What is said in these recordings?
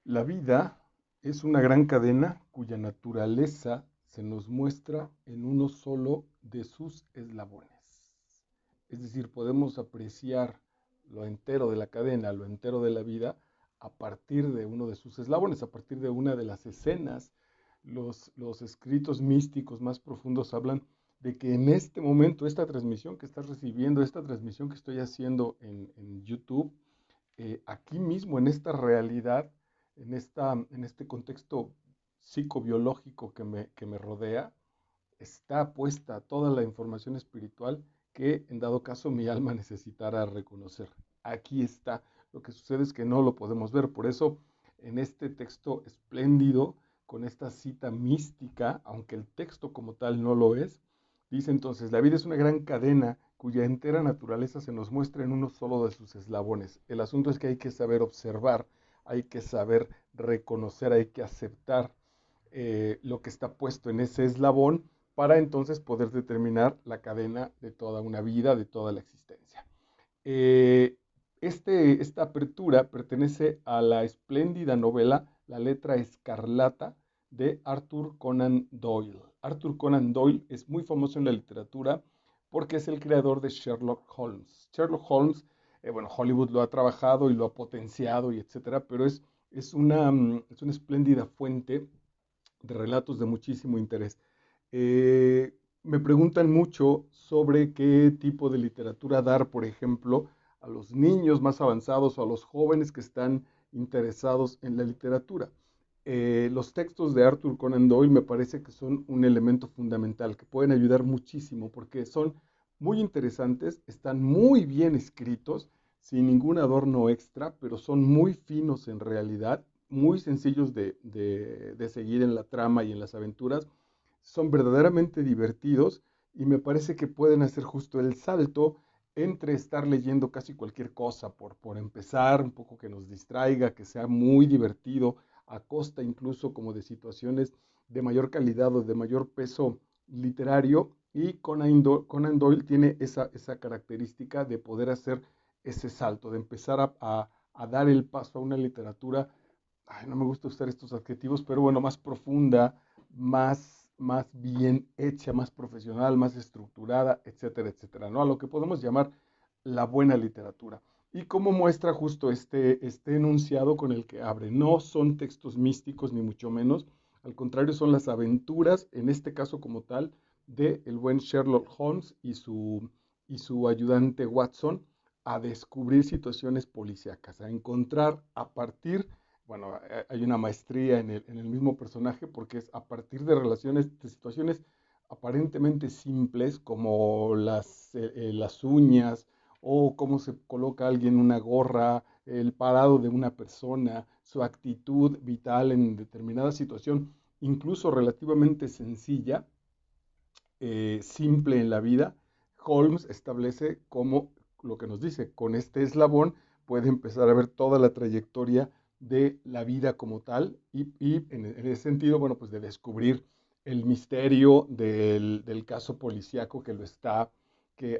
La vida es una gran cadena cuya naturaleza se nos muestra en uno solo de sus eslabones. Es decir, podemos apreciar lo entero de la cadena, lo entero de la vida, a partir de uno de sus eslabones, a partir de una de las escenas. Los escritos místicos más profundos hablan de que en este momento, esta transmisión que estás recibiendo, esta transmisión que estoy haciendo en YouTube, aquí mismo, en esta realidad, en este contexto psicobiológico que me rodea, está puesta toda la información espiritual que en dado caso mi alma necesitara reconocer. Aquí está. Lo que sucede es que no lo podemos ver. Por eso, en este texto espléndido, con esta cita mística, aunque el texto como tal no lo es, dice entonces, la vida es una gran cadena cuya entera naturaleza se nos muestra en uno solo de sus eslabones. El asunto es que hay que saber observar, hay que saber reconocer, hay que aceptar lo que está puesto en ese eslabón para entonces poder determinar la cadena de toda una vida, de toda la existencia. Eh, esta apertura pertenece a la espléndida novela La letra escarlata de Arthur Conan Doyle. Arthur Conan Doyle es muy famoso en la literatura porque es el creador de Sherlock Holmes. Sherlock Holmes, bueno, Hollywood lo ha trabajado y lo ha potenciado y etcétera, pero es una espléndida fuente de relatos de muchísimo interés. Me preguntan mucho sobre qué tipo de literatura dar, por ejemplo, a los niños más avanzados o a los jóvenes que están interesados en la literatura. Los textos de Arthur Conan Doyle me parece que son un elemento fundamental, que pueden ayudar muchísimo porque son muy interesantes, están muy bien escritos, sin ningún adorno extra, pero son muy finos en realidad, muy sencillos de seguir en la trama y en las aventuras, son verdaderamente divertidos y me parece que pueden hacer justo el salto entre estar leyendo casi cualquier cosa por empezar, un poco que nos distraiga, que sea muy divertido, a costa incluso como de situaciones de mayor calidad o de mayor peso literario. Y Conan Doyle tiene esa característica de poder hacer ese salto, de empezar a dar el paso a una literatura, ay, no me gusta usar estos adjetivos, pero bueno, más profunda, más bien hecha, más profesional, más estructurada, etcétera, etcétera, ¿no? A lo que podemos llamar la buena literatura. Y como muestra justo este enunciado con el que abre, no son textos místicos ni mucho menos, al contrario son las aventuras, en este caso como tal, de el buen Sherlock Holmes y su ayudante Watson a descubrir situaciones policíacas, a encontrar a partir, bueno, hay una maestría en el mismo personaje porque es a partir de relaciones, de situaciones aparentemente simples como las uñas o cómo se coloca alguien una gorra, el parado de una persona, su actitud vital en determinada situación, incluso relativamente sencilla, simple en la vida, Holmes establece cómo lo que nos dice, con este eslabón puede empezar a ver toda la trayectoria de la vida como tal y en ese sentido, bueno, pues de descubrir el misterio del caso policíaco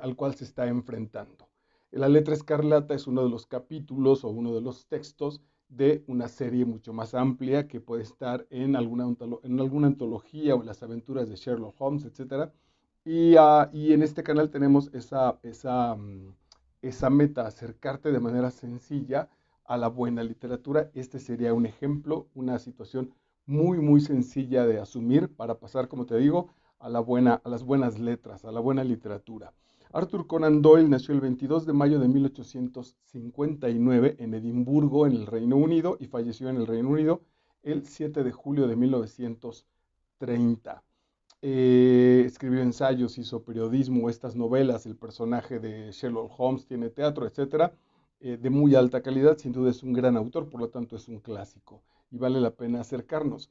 al cual se está enfrentando. La letra escarlata es uno de los capítulos o uno de los textos de una serie mucho más amplia que puede estar en alguna antología o en las aventuras de Sherlock Holmes, etcétera. Y en este canal tenemos esa meta, acercarte de manera sencilla a la buena literatura. Este sería un ejemplo, una situación muy, muy sencilla de asumir para pasar, como te digo, a las buenas letras, a la buena literatura. Arthur Conan Doyle nació el 22 de mayo de 1859 en Edimburgo, en el Reino Unido, y falleció en el Reino Unido el 7 de julio de 1930. Escribió ensayos, hizo periodismo, estas novelas, el personaje de Sherlock Holmes tiene teatro, etcétera, de muy alta calidad, sin duda es un gran autor, por lo tanto es un clásico y vale la pena acercarnos.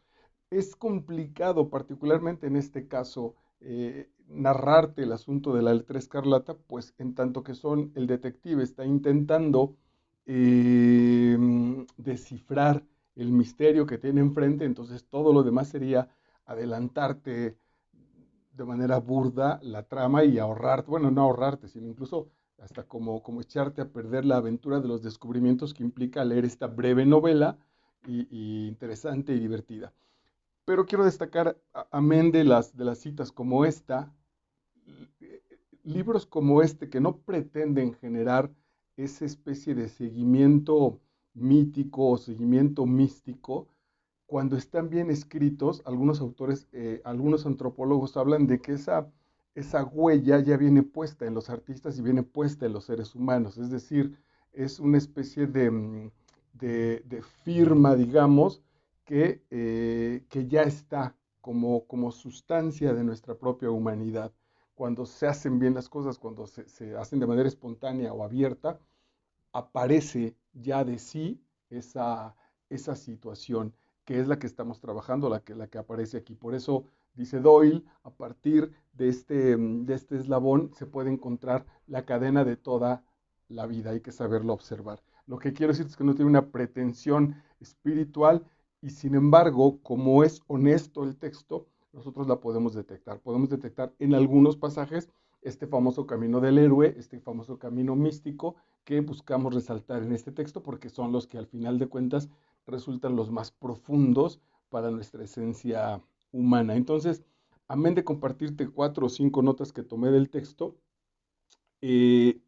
Es complicado, particularmente en este caso, narrarte el asunto de la letra escarlata, pues en tanto que el detective está intentando descifrar el misterio que tiene enfrente, entonces todo lo demás sería adelantarte de manera burda la trama y ahorrarte, bueno, no ahorrarte, sino incluso hasta como echarte a perder la aventura de los descubrimientos que implica leer esta breve novela y interesante y divertida. Pero quiero destacar, amén de las citas como esta, libros como este que no pretenden generar esa especie de seguimiento mítico o seguimiento místico, cuando están bien escritos, algunos autores, algunos antropólogos hablan de que esa huella ya viene puesta en los artistas y viene puesta en los seres humanos, es decir, es una especie de firma, digamos, que ya está como sustancia de nuestra propia humanidad. Cuando se hacen bien las cosas, cuando se hacen de manera espontánea o abierta, aparece ya de sí esa situación, que es la que estamos trabajando, la que aparece aquí. Por eso, dice Doyle, a partir de este eslabón se puede encontrar la cadena de toda la vida, hay que saberlo observar. Lo que quiero decir es que no tiene una pretensión espiritual y sin embargo, como es honesto el texto, nosotros la podemos detectar. Podemos detectar en algunos pasajes este famoso camino del héroe, este famoso camino místico, que buscamos resaltar en este texto porque son los que al final de cuentas resultan los más profundos para nuestra esencia humana. Entonces, amén de compartirte 4 o 5 notas que tomé del texto, eh,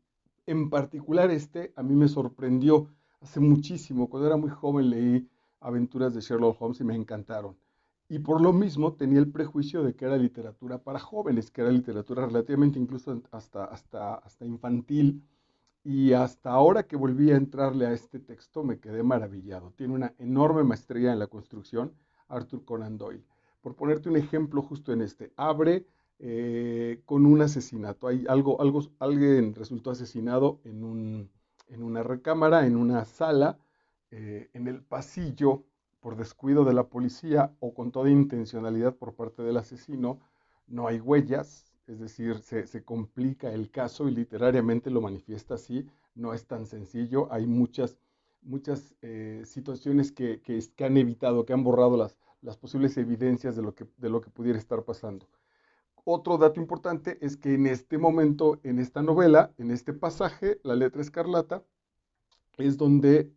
en particular a mí me sorprendió hace muchísimo. Cuando era muy joven leí Aventuras de Sherlock Holmes y me encantaron. Y por lo mismo tenía el prejuicio de que era literatura para jóvenes, que era literatura relativamente incluso hasta infantil, y hasta ahora que volví a entrarle a este texto me quedé maravillado. Tiene una enorme maestría en la construcción, Arthur Conan Doyle. Por ponerte un ejemplo justo en abre con un asesinato. Alguien resultó asesinado en una recámara, en una sala, en el pasillo, por descuido de la policía o con toda intencionalidad por parte del asesino. No hay huellas, es decir, se complica el caso y literariamente lo manifiesta así, no es tan sencillo, hay muchas situaciones que han evitado, que han borrado las posibles evidencias de lo que pudiera estar pasando. Otro dato importante es que en este momento, en esta novela, en este pasaje, La letra escarlata, es donde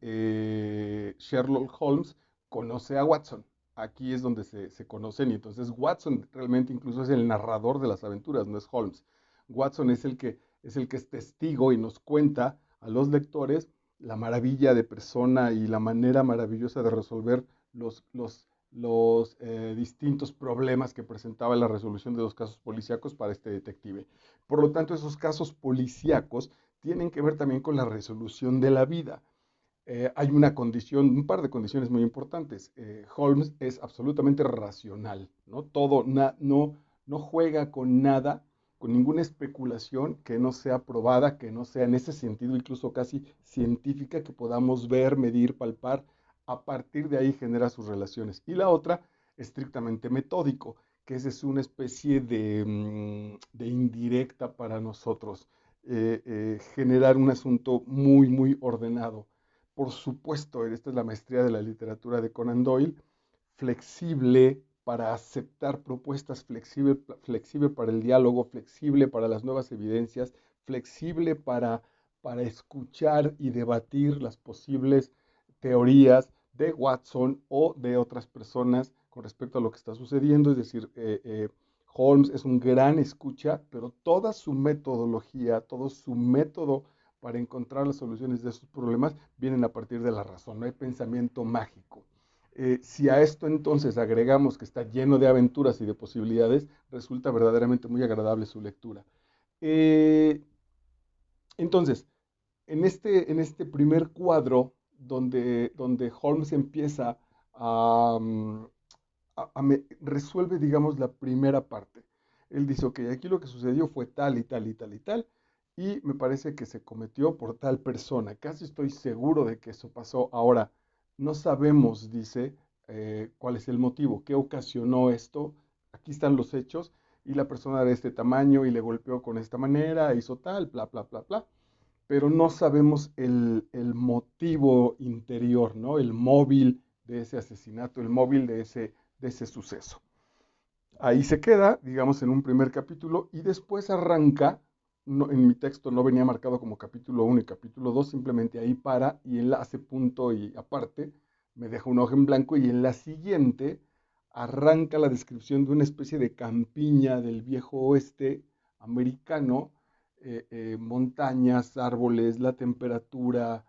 Sherlock Holmes conoce a Watson. Aquí es donde se conocen y entonces Watson realmente incluso es el narrador de las aventuras, no es Holmes. Watson es el que es testigo y nos cuenta a los lectores la maravilla de persona y la manera maravillosa de resolver los distintos problemas que presentaba la resolución de los casos policíacos para este detective. Por lo tanto, esos casos policíacos tienen que ver también con la resolución de la vida. Hay una condición, un par de condiciones muy importantes. Holmes es absolutamente racional, ¿no? No juega con nada, con ninguna especulación que no sea probada, que no sea en ese sentido incluso casi científica, que podamos ver, medir, palpar. A partir de ahí genera sus relaciones. Y la otra, estrictamente metódico, que esa es una especie de indirecta para nosotros. Generar un asunto muy, muy ordenado. Por supuesto, esta es la maestría de la literatura de Conan Doyle, flexible para aceptar propuestas, flexible para el diálogo, flexible para las nuevas evidencias, flexible para escuchar y debatir las posibles teorías de Watson o de otras personas con respecto a lo que está sucediendo. Es decir, Holmes es un gran escucha, pero toda su metodología, todo su método para encontrar las soluciones de sus problemas vienen a partir de la razón, no hay pensamiento mágico. Si a esto entonces agregamos que está lleno de aventuras y de posibilidades, resulta verdaderamente muy agradable su lectura. Eh, entonces, en este primer cuadro, donde Holmes empieza a, mm, resuelve, digamos, la primera parte. Él dice, ok, aquí lo que sucedió fue tal y tal y tal y tal, y me parece que se cometió por tal persona. Casi estoy seguro de que eso pasó. Ahora, no sabemos, dice, cuál es el motivo, qué ocasionó esto. Aquí están los hechos, y la persona de este tamaño y le golpeó con esta manera, hizo tal, bla, bla, bla, bla, pero no sabemos el motivo interior, ¿no? El móvil de ese asesinato, el móvil de ese suceso. Ahí se queda, digamos, en un primer capítulo y después arranca, en mi texto no venía marcado como capítulo 1 y capítulo 2, simplemente ahí para y él hace punto y aparte me deja una hoja en blanco y en la siguiente arranca la descripción de una especie de campiña del viejo oeste americano, montañas, árboles, la temperatura,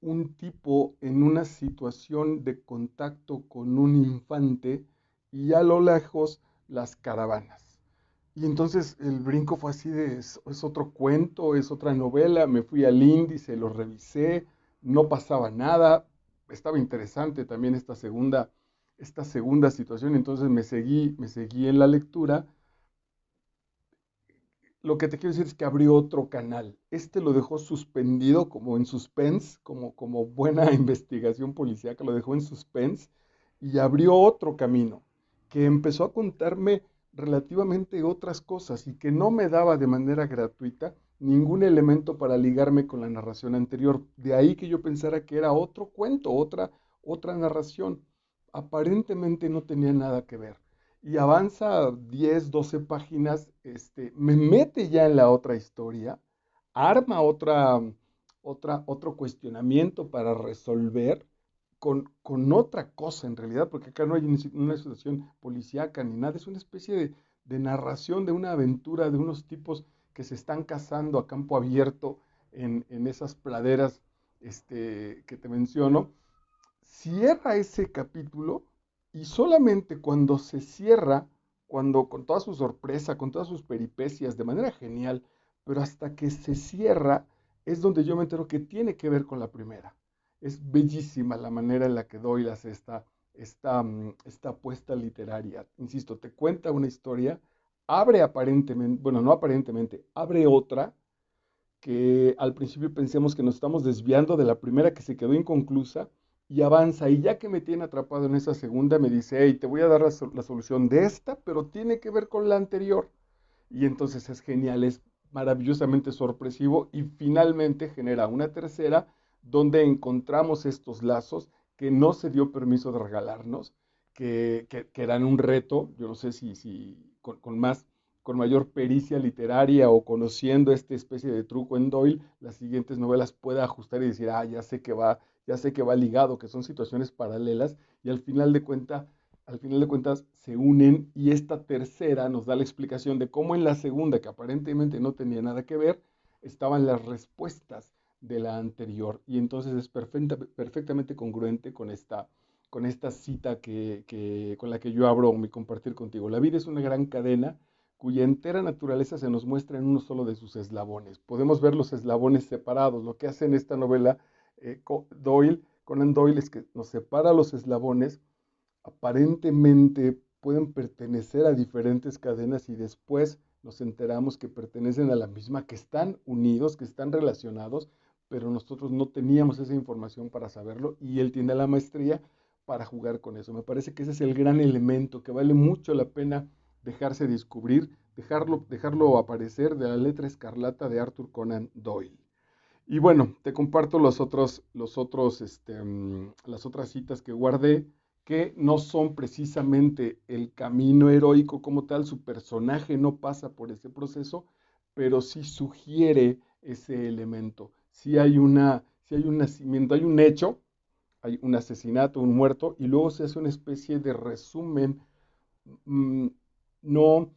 un tipo en una situación de contacto con un infante y a lo lejos las caravanas. Y entonces el brinco fue así de, es otro cuento, es otra novela, me fui al índice, lo revisé, no pasaba nada, estaba interesante también esta segunda situación, entonces me seguí en la lectura. Lo que te quiero decir es que abrió otro canal. Este lo dejó suspendido como en suspense, como buena investigación policíaca, lo dejó en suspense y abrió otro camino que empezó a contarme relativamente otras cosas y que no me daba de manera gratuita ningún elemento para ligarme con la narración anterior. De ahí que yo pensara que era otro cuento, otra narración. Aparentemente no tenía nada que ver y avanza 10, 12 páginas, me mete ya en la otra historia, arma otro cuestionamiento para resolver con otra cosa en realidad, porque acá no hay una situación policíaca ni nada, es una especie de narración de una aventura de unos tipos que se están cazando a campo abierto en esas praderas que te menciono. Cierra ese capítulo y solamente cuando se cierra, cuando con toda su sorpresa, con todas sus peripecias, de manera genial, pero hasta que se cierra, es donde yo me entero que tiene que ver con la primera. Es bellísima la manera en la que Doyle hace esta apuesta literaria. Insisto, te cuenta una historia, abre aparentemente, bueno, no aparentemente, abre otra que al principio pensemos que nos estamos desviando de la primera que se quedó inconclusa y avanza. Y ya que me tiene atrapado en esa segunda, me dice, hey, te voy a dar la solución de esta, pero tiene que ver con la anterior. Y entonces es genial, es maravillosamente sorpresivo y finalmente genera una tercera donde encontramos estos lazos que no se dio permiso de regalarnos, que eran un reto, yo no sé si con mayor pericia literaria o conociendo esta especie de truco en Doyle, las siguientes novelas pueda ajustar y decir, ah, ya sé que va ligado, que son situaciones paralelas y al final de cuentas se unen y esta tercera nos da la explicación de cómo en la segunda, que aparentemente no tenía nada que ver, estaban las respuestas de la anterior y entonces es perfectamente congruente con esta cita con la que yo abro mi compartir contigo. La vida es una gran cadena cuya entera naturaleza se nos muestra en uno solo de sus eslabones. Podemos ver los eslabones separados. Lo que hace en esta novela Conan Doyle es que nos separa los eslabones, aparentemente pueden pertenecer a diferentes cadenas y después nos enteramos que pertenecen a la misma, que están unidos, que están relacionados, pero nosotros no teníamos esa información para saberlo y él tiene la maestría para jugar con eso. Me parece que ese es el gran elemento que vale mucho la pena dejarse descubrir, dejarlo aparecer de la letra escarlata de Arthur Conan Doyle. Y bueno, te comparto las otras citas que guardé, que no son precisamente el camino heroico como tal, su personaje no pasa por ese proceso, pero sí sugiere ese elemento. Si hay un nacimiento, hay un hecho, hay un asesinato, un muerto, y luego se hace una especie de resumen mm, no,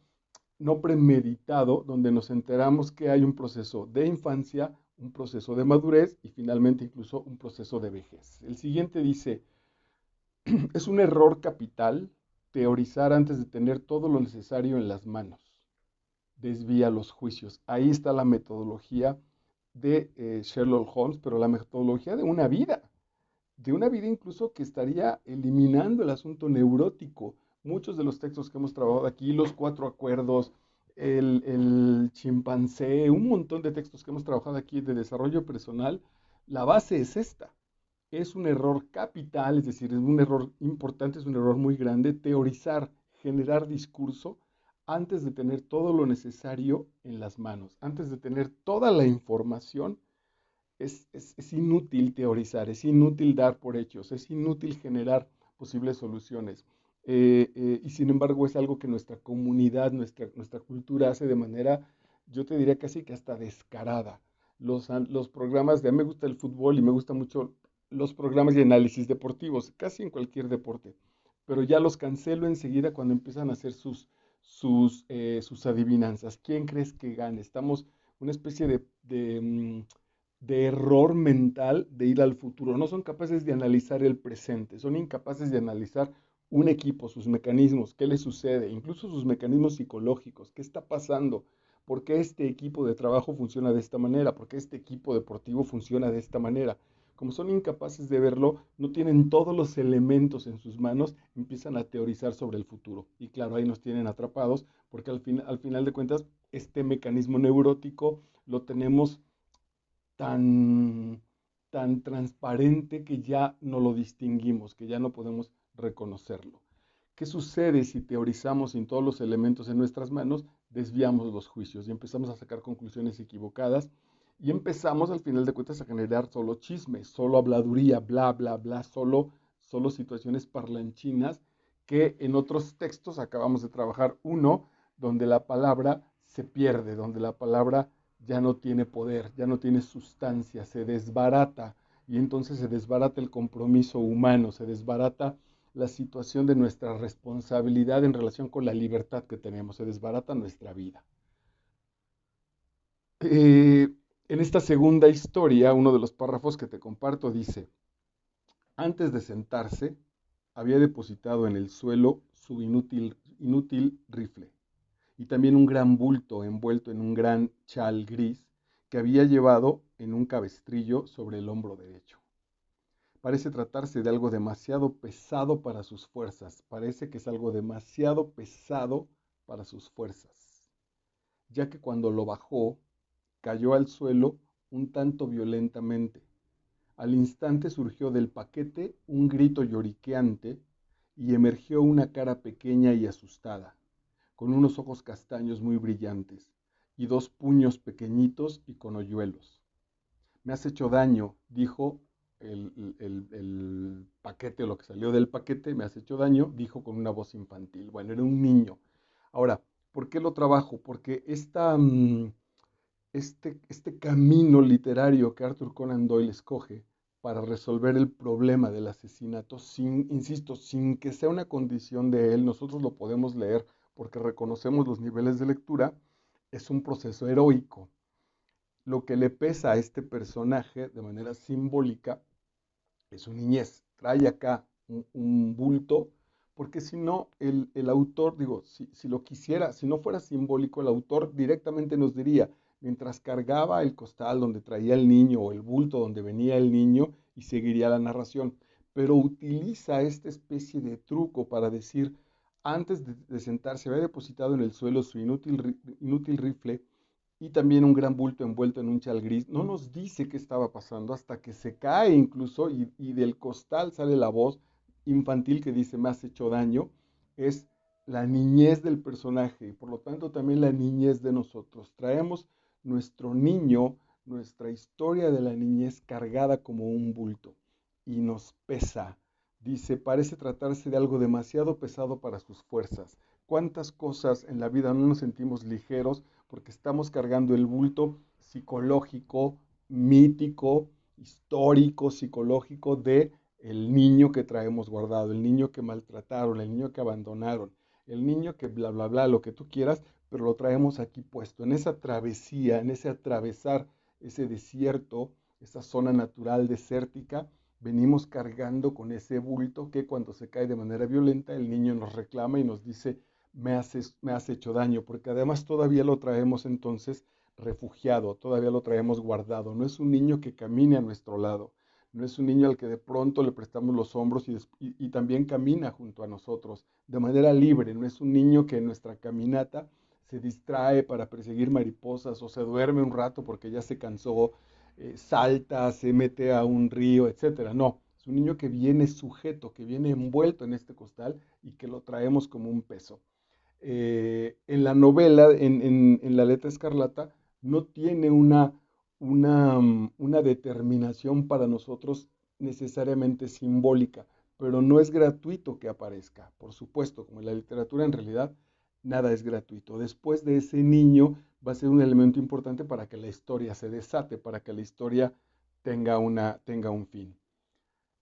no premeditado, donde nos enteramos que hay un proceso de infancia, un proceso de madurez y finalmente incluso un proceso de vejez. El siguiente dice, es un error capital teorizar antes de tener todo lo necesario en las manos. Desvía los juicios. Ahí está la metodología de Sherlock Holmes, pero la metodología de una vida incluso que estaría eliminando el asunto neurótico. Muchos de los textos que hemos trabajado aquí, los cuatro acuerdos, el chimpancé, un montón de textos que hemos trabajado aquí de desarrollo personal, la base es esta. Es un error capital, es decir, es un error importante, es un error muy grande, teorizar, generar discurso antes de tener todo lo necesario en las manos, antes de tener toda la información. Es inútil teorizar, es inútil dar por hechos, es inútil generar posibles soluciones. Y sin embargo es algo que nuestra comunidad, nuestra cultura hace de manera, yo te diría casi que hasta descarada. Los programas de, a mí me gusta el fútbol y me gusta mucho los programas de análisis deportivos, casi en cualquier deporte, pero ya los cancelo enseguida cuando empiezan a hacer sus adivinanzas. ¿Quién crees que gane? Estamos una especie de error mental de ir al futuro. No son capaces de analizar el presente, son incapaces de analizar un equipo, sus mecanismos, qué le sucede, incluso sus mecanismos psicológicos, qué está pasando, por qué este equipo de trabajo funciona de esta manera, por qué este equipo deportivo funciona de esta manera. Como son incapaces de verlo, no tienen todos los elementos en sus manos, empiezan a teorizar sobre el futuro. Y claro, ahí nos tienen atrapados, porque al final de cuentas, este mecanismo neurótico lo tenemos tan, tan transparente que ya no lo distinguimos, que ya no podemos reconocerlo. ¿Qué sucede si teorizamos sin todos los elementos en nuestras manos? Desviamos los juicios y empezamos a sacar conclusiones equivocadas y empezamos al final de cuentas a generar solo chismes, solo habladuría, bla, bla, bla, solo situaciones parlanchinas que en otros textos acabamos de trabajar uno donde la palabra se pierde, donde la palabra ya no tiene poder, ya no tiene sustancia, se desbarata y entonces se desbarata el compromiso humano, se desbarata la situación de nuestra responsabilidad en relación con la libertad que tenemos, se desbarata nuestra vida. Eh, en esta segunda historia, uno de los párrafos que te comparto dice, antes de sentarse, había depositado en el suelo su inútil rifle y también un gran bulto envuelto en un gran chal gris que había llevado en un cabestrillo sobre el hombro derecho. Parece tratarse de algo demasiado pesado para sus fuerzas, parece que es algo demasiado pesado para sus fuerzas, ya que cuando lo bajó, cayó al suelo un tanto violentamente. Al instante surgió del paquete un grito lloriqueante y emergió una cara pequeña y asustada, con unos ojos castaños muy brillantes y dos puños pequeñitos y con hoyuelos. Me has hecho daño, dijo el paquete, o lo que salió del paquete, me has hecho daño, dijo con una voz infantil. Bueno, era un niño. Ahora, ¿por qué lo trabajo? Porque este camino literario que Arthur Conan Doyle escoge para resolver el problema del asesinato, insisto, sin que sea una condición de él, nosotros lo podemos leer porque reconocemos los niveles de lectura, es un proceso heroico. Lo que le pesa a este personaje de manera simbólica es su niñez. Trae acá un bulto, porque si no, el autor, digo, si lo quisiera, si no fuera simbólico, el autor directamente nos diría, mientras cargaba el costal donde traía el niño o el bulto donde venía el niño, y seguiría la narración. Pero utiliza esta especie de truco para decir, antes de sentarse, había depositado en el suelo su inútil rifle y también un gran bulto envuelto en un chal gris. No nos dice qué estaba pasando hasta que se cae incluso y del costal sale la voz infantil que dice, me has hecho daño. Es la niñez del personaje y por lo tanto también la niñez de nosotros. Traemos nuestro niño, nuestra historia de la niñez cargada como un bulto y nos pesa. Dice, parece tratarse de algo demasiado pesado para sus fuerzas. ¿Cuántas cosas en la vida no nos sentimos ligeros porque estamos cargando el bulto psicológico, mítico, histórico, psicológico de el niño que traemos guardado, el niño que maltrataron, el niño que abandonaron, el niño que bla, bla, bla, lo que tú quieras, pero lo traemos aquí puesto, en esa travesía, en ese atravesar ese desierto, esa zona natural desértica, venimos cargando con ese bulto que cuando se cae de manera violenta, el niño nos reclama y nos dice, me has hecho daño, porque además todavía lo traemos entonces refugiado, todavía lo traemos guardado. No es un niño que camine a nuestro lado, no es un niño al que de pronto le prestamos los hombros y también camina junto a nosotros de manera libre, no es un niño que en nuestra caminata se distrae para perseguir mariposas o se duerme un rato porque ya se cansó, salta, se mete a un río, etcétera. No, es un niño que viene sujeto, que viene envuelto en este costal y que lo traemos como un peso. En la novela, en La Letra Escarlata, no tiene una determinación para nosotros necesariamente simbólica, pero no es gratuito que aparezca. Por supuesto, como en la literatura en realidad, nada es gratuito. Después de ese niño va a ser un elemento importante para que la historia se desate, para que la historia tenga un fin.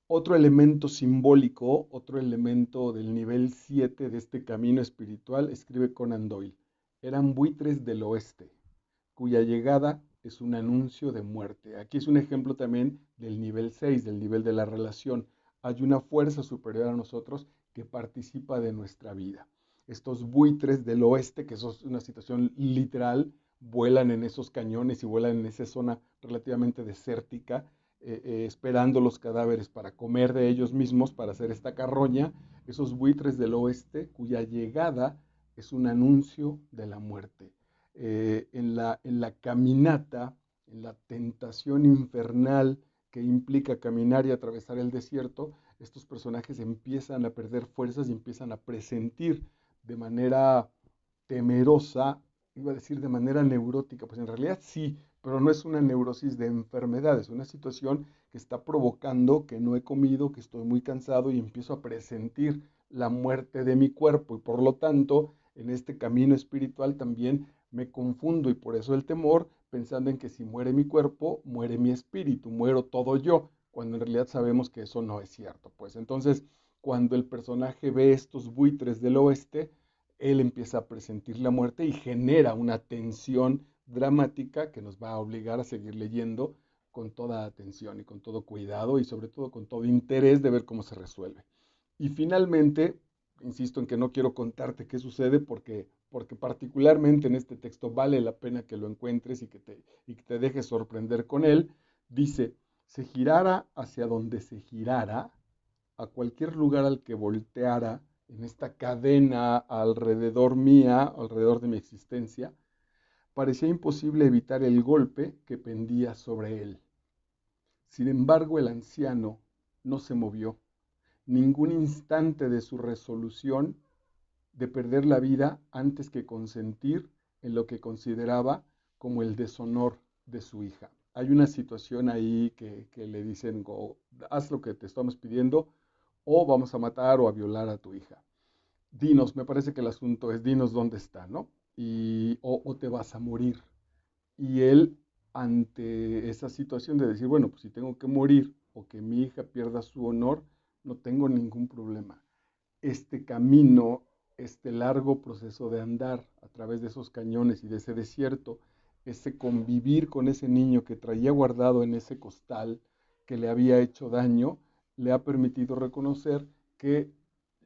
Otro elemento simbólico, otro elemento del nivel 7 de este camino espiritual, escribe Conan Doyle. Eran buitres del oeste, cuya llegada es un anuncio de muerte. Aquí es un ejemplo también del nivel 6, del nivel de la relación. Hay una fuerza superior a nosotros que participa de nuestra vida. Estos buitres del oeste, que eso es una situación literal, vuelan en esos cañones y vuelan en esa zona relativamente desértica, esperando los cadáveres para comer de ellos mismos, para hacer esta carroña. Esos buitres del oeste, cuya llegada es un anuncio de la muerte. En la caminata, en la tentación infernal que implica caminar y atravesar el desierto, estos personajes empiezan a perder fuerzas y empiezan a presentir de manera temerosa, iba a decir de manera neurótica, pues en realidad sí, pero no es una neurosis de enfermedad, es una situación que está provocando que no he comido, que estoy muy cansado y empiezo a presentir la muerte de mi cuerpo y por lo tanto en este camino espiritual también me confundo y por eso el temor, pensando en que si muere mi cuerpo, muere mi espíritu, muero todo yo, cuando en realidad sabemos que eso no es cierto. Pues entonces, cuando el personaje ve estos buitres del oeste, él empieza a presentir la muerte y genera una tensión dramática que nos va a obligar a seguir leyendo con toda atención y con todo cuidado y sobre todo con todo interés de ver cómo se resuelve. Y finalmente, insisto en que no quiero contarte qué sucede porque particularmente en este texto vale la pena que lo encuentres y que te dejes sorprender con él, dice, se girara hacia donde se girara, a cualquier lugar al que volteara en esta cadena alrededor mía, alrededor de mi existencia, parecía imposible evitar el golpe que pendía sobre él. Sin embargo, el anciano no se movió ningún instante de su resolución de perder la vida antes que consentir en lo que consideraba como el deshonor de su hija. Hay una situación ahí que le dicen, haz lo que te estamos pidiendo o vamos a matar o a violar a tu hija. Dinos, me parece que el asunto es, dinos dónde está, ¿no? O te vas a morir. Y él, ante esa situación de decir, bueno, pues si tengo que morir o que mi hija pierda su honor, no tengo ningún problema. Este camino, este largo proceso de andar a través de esos cañones y de ese desierto, ese convivir con ese niño que traía guardado en ese costal que le había hecho daño, le ha permitido reconocer que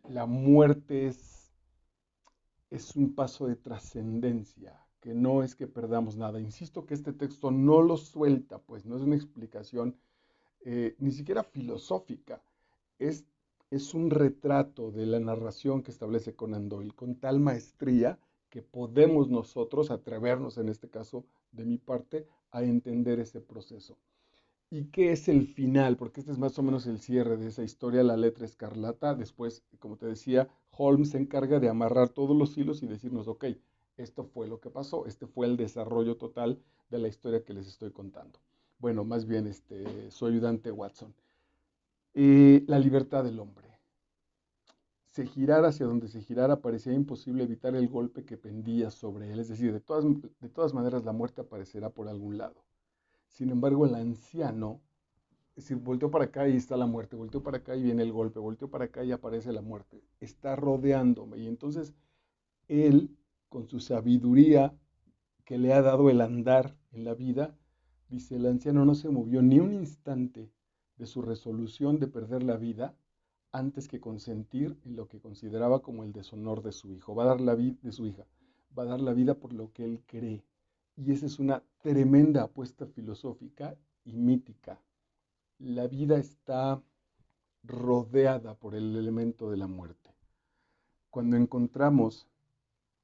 la muerte es un paso de trascendencia, que no es que perdamos nada. Insisto que este texto no lo suelta, pues no es una explicación ni siquiera filosófica, es, es un retrato de la narración que establece Conan Doyle con tal maestría que podemos nosotros atrevernos, en este caso de mi parte, a entender ese proceso. ¿Y qué es el final? Porque este es más o menos el cierre de esa historia, la letra escarlata. Después, como te decía, Holmes se encarga de amarrar todos los hilos y decirnos, ok, esto fue lo que pasó, este fue el desarrollo total de la historia que les estoy contando. Bueno, más bien, su ayudante Watson. La libertad del hombre. Se girara hacia donde se girara, parecía imposible evitar el golpe que pendía sobre él. Es decir, de todas maneras la muerte aparecerá por algún lado. Sin embargo, el anciano, es decir, volteó para acá y está la muerte, volteó para acá y viene el golpe, volteó para acá y aparece la muerte. Está rodeándome. Y entonces él, con su sabiduría que le ha dado el andar en la vida, dice, el anciano no se movió ni un instante de su resolución de perder la vida antes que consentir en lo que consideraba como el deshonor de su hijo. Va a dar la vida de su hija, va a dar la vida por lo que él cree. Y esa es una tremenda apuesta filosófica y mítica. La vida está rodeada por el elemento de la muerte. Cuando encontramos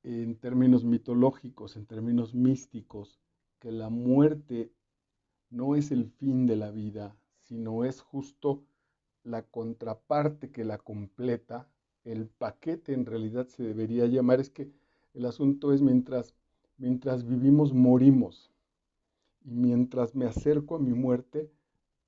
en términos mitológicos, en términos místicos, que la muerte no es el fin de la vida, sino es justo la contraparte que la completa, el paquete en realidad se debería llamar, es que el asunto es mientras vivimos morimos y mientras me acerco a mi muerte,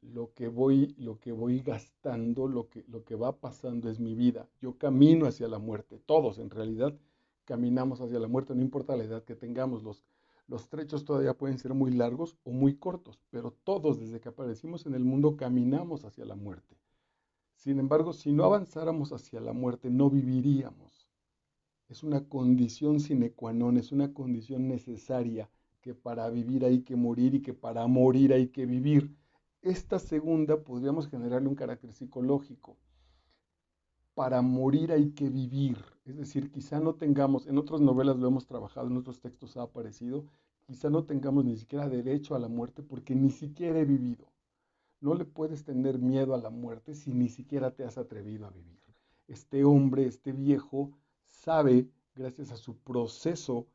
lo que voy gastando, lo que va pasando es mi vida. Yo camino hacia la muerte, todos en realidad caminamos hacia la muerte, no importa la edad que tengamos, los trechos todavía pueden ser muy largos o muy cortos, pero todos desde que aparecimos en el mundo caminamos hacia la muerte. Sin embargo, si no avanzáramos hacia la muerte, no viviríamos. Es una condición sine qua non, es una condición necesaria, que para vivir hay que morir y que para morir hay que vivir. Esta segunda podríamos generarle un carácter psicológico. Para morir hay que vivir. Es decir, quizá no tengamos, en otras novelas lo hemos trabajado, en otros textos ha aparecido, quizá no tengamos ni siquiera derecho a la muerte porque ni siquiera he vivido. No le puedes tener miedo a la muerte si ni siquiera te has atrevido a vivir. Este hombre, este viejo, sabe, gracias a su proceso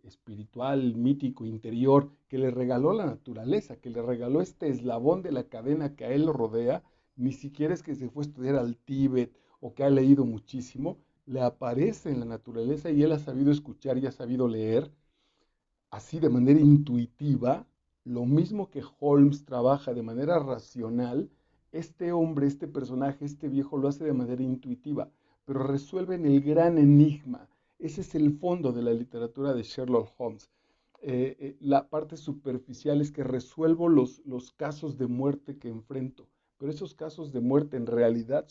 espiritual, mítico, interior, que le regaló la naturaleza, que le regaló este eslabón de la cadena que a él lo rodea, ni siquiera es que se fue a estudiar al Tíbet o que ha leído muchísimo, le aparece en la naturaleza y él ha sabido escuchar y ha sabido leer así de manera intuitiva, lo mismo que Holmes trabaja de manera racional, este hombre, este personaje, este viejo lo hace de manera intuitiva, pero resuelven el gran enigma. Ese es el fondo de la literatura de Sherlock Holmes. La parte superficial es que resuelvo los casos de muerte que enfrento, pero esos casos de muerte en realidad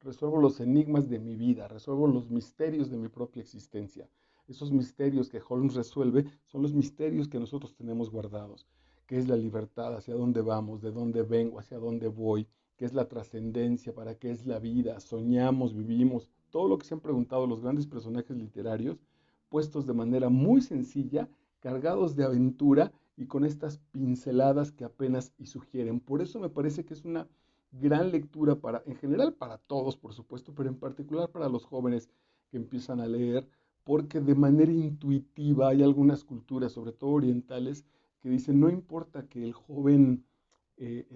resuelvo los enigmas de mi vida, resuelvo los misterios de mi propia existencia. Esos misterios que Holmes resuelve son los misterios que nosotros tenemos guardados. ¿Qué es la libertad? ¿Hacia dónde vamos? ¿De dónde vengo? ¿Hacia dónde voy? ¿Qué es la trascendencia? ¿Para qué es la vida? ¿Soñamos? ¿Vivimos? Todo lo que se han preguntado los grandes personajes literarios, puestos de manera muy sencilla, cargados de aventura y con estas pinceladas que apenas y sugieren. Por eso me parece que es una gran lectura para, en general para todos, por supuesto, pero en particular para los jóvenes que empiezan a leer, porque de manera intuitiva hay algunas culturas, sobre todo orientales, que dicen, no importa que el joven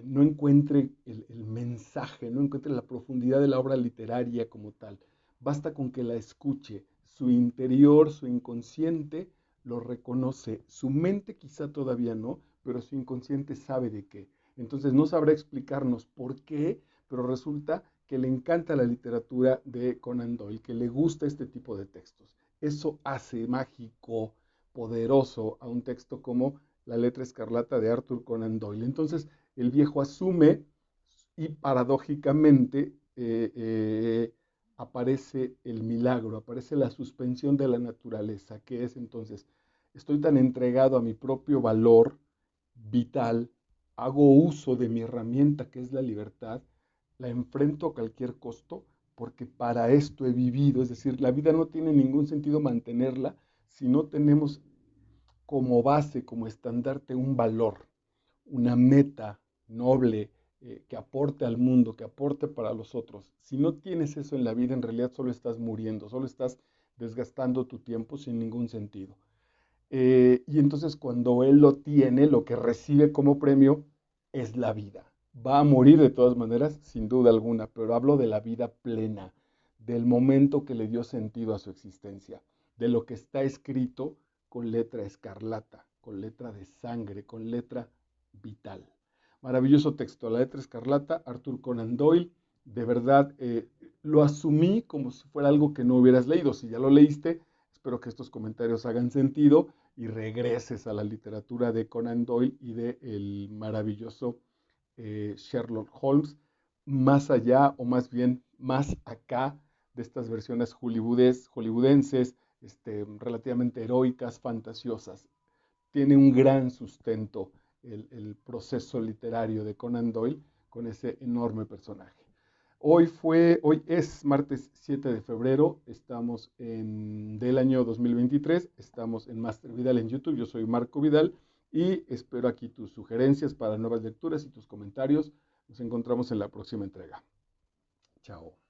no encuentre el mensaje, no encuentre la profundidad de la obra literaria como tal, basta con que la escuche, su interior, su inconsciente lo reconoce, su mente quizá todavía no, pero su inconsciente sabe de qué. Entonces no sabrá explicarnos por qué, pero resulta que le encanta la literatura de Conan Doyle, que le gusta este tipo de textos. Eso hace mágico, poderoso a un texto como La letra escarlata de Arthur Conan Doyle. Entonces, el viejo asume y paradójicamente aparece el milagro, aparece la suspensión de la naturaleza, que es entonces, estoy tan entregado a mi propio valor vital, hago uso de mi herramienta que es la libertad, la enfrento a cualquier costo, porque para esto he vivido, es decir, la vida no tiene ningún sentido mantenerla si no tenemos como base, como estandarte un valor, una meta noble que aporte al mundo, que aporte para los otros. Si no tienes eso en la vida, en realidad solo estás muriendo, solo estás desgastando tu tiempo sin ningún sentido. Y entonces cuando él lo tiene, lo que recibe como premio es la vida. Va a morir de todas maneras, sin duda alguna, pero hablo de la vida plena, del momento que le dio sentido a su existencia, de lo que está escrito con letra escarlata, con letra de sangre, con letra vital. Maravilloso texto, La letra escarlata, Arthur Conan Doyle. De verdad, lo asumí como si fuera algo que no hubieras leído. Si ya lo leíste, espero que estos comentarios hagan sentido y regreses a la literatura de Conan Doyle y de el maravilloso Sherlock Holmes, más allá o más bien más acá de estas versiones hollywoodenses, relativamente heroicas, fantasiosas. Tiene un gran sustento el proceso literario de Conan Doyle con ese enorme personaje. Hoy es martes 7 de febrero, estamos del año 2023, estamos en Master Vidal en YouTube, yo soy Marco Vidal y espero aquí tus sugerencias para nuevas lecturas y tus comentarios. Nos encontramos en la próxima entrega. Chao.